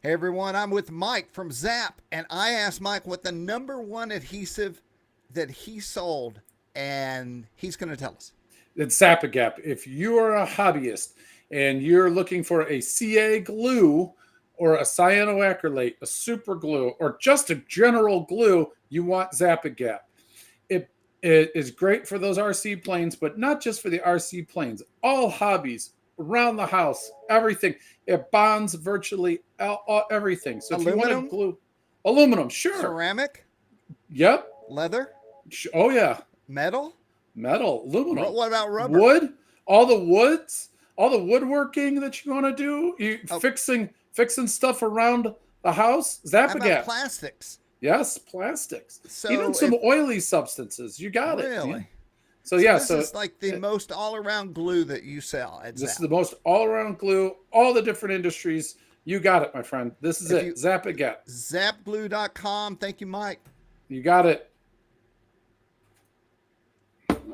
Hey everyone, I'm with Mike from Zapp, and I asked Mike what the number one adhesive that he sold, and he's going to tell us. It's Zappagap. If you are a hobbyist and you're looking for a CA glue or a cyanoacrylate, a super glue, or just a general glue, you want Zappagap. It, it is great for those RC planes, but not just for the RC planes. All hobbies around the house, everything. It bonds virtually everything. So if you want to Aluminum, glue aluminum, sure. ceramic, Yep. leather, Oh, yeah. metal. Metal, aluminum, What about rubber? wood, all the woods, all the woodworking that you want to do, you Oh, fixing stuff around the house. how about Zappagap, plastics? yes, plastics, even So some if oily substances. You got it. Yeah. really, So so yeah, this so is like the most all-around glue that you sell at this is Zapp. the most all-around glue. All the different industries. You got it, my friend. This is If it. you Zappagap. zapglue.com, thank you, Mike. You got it.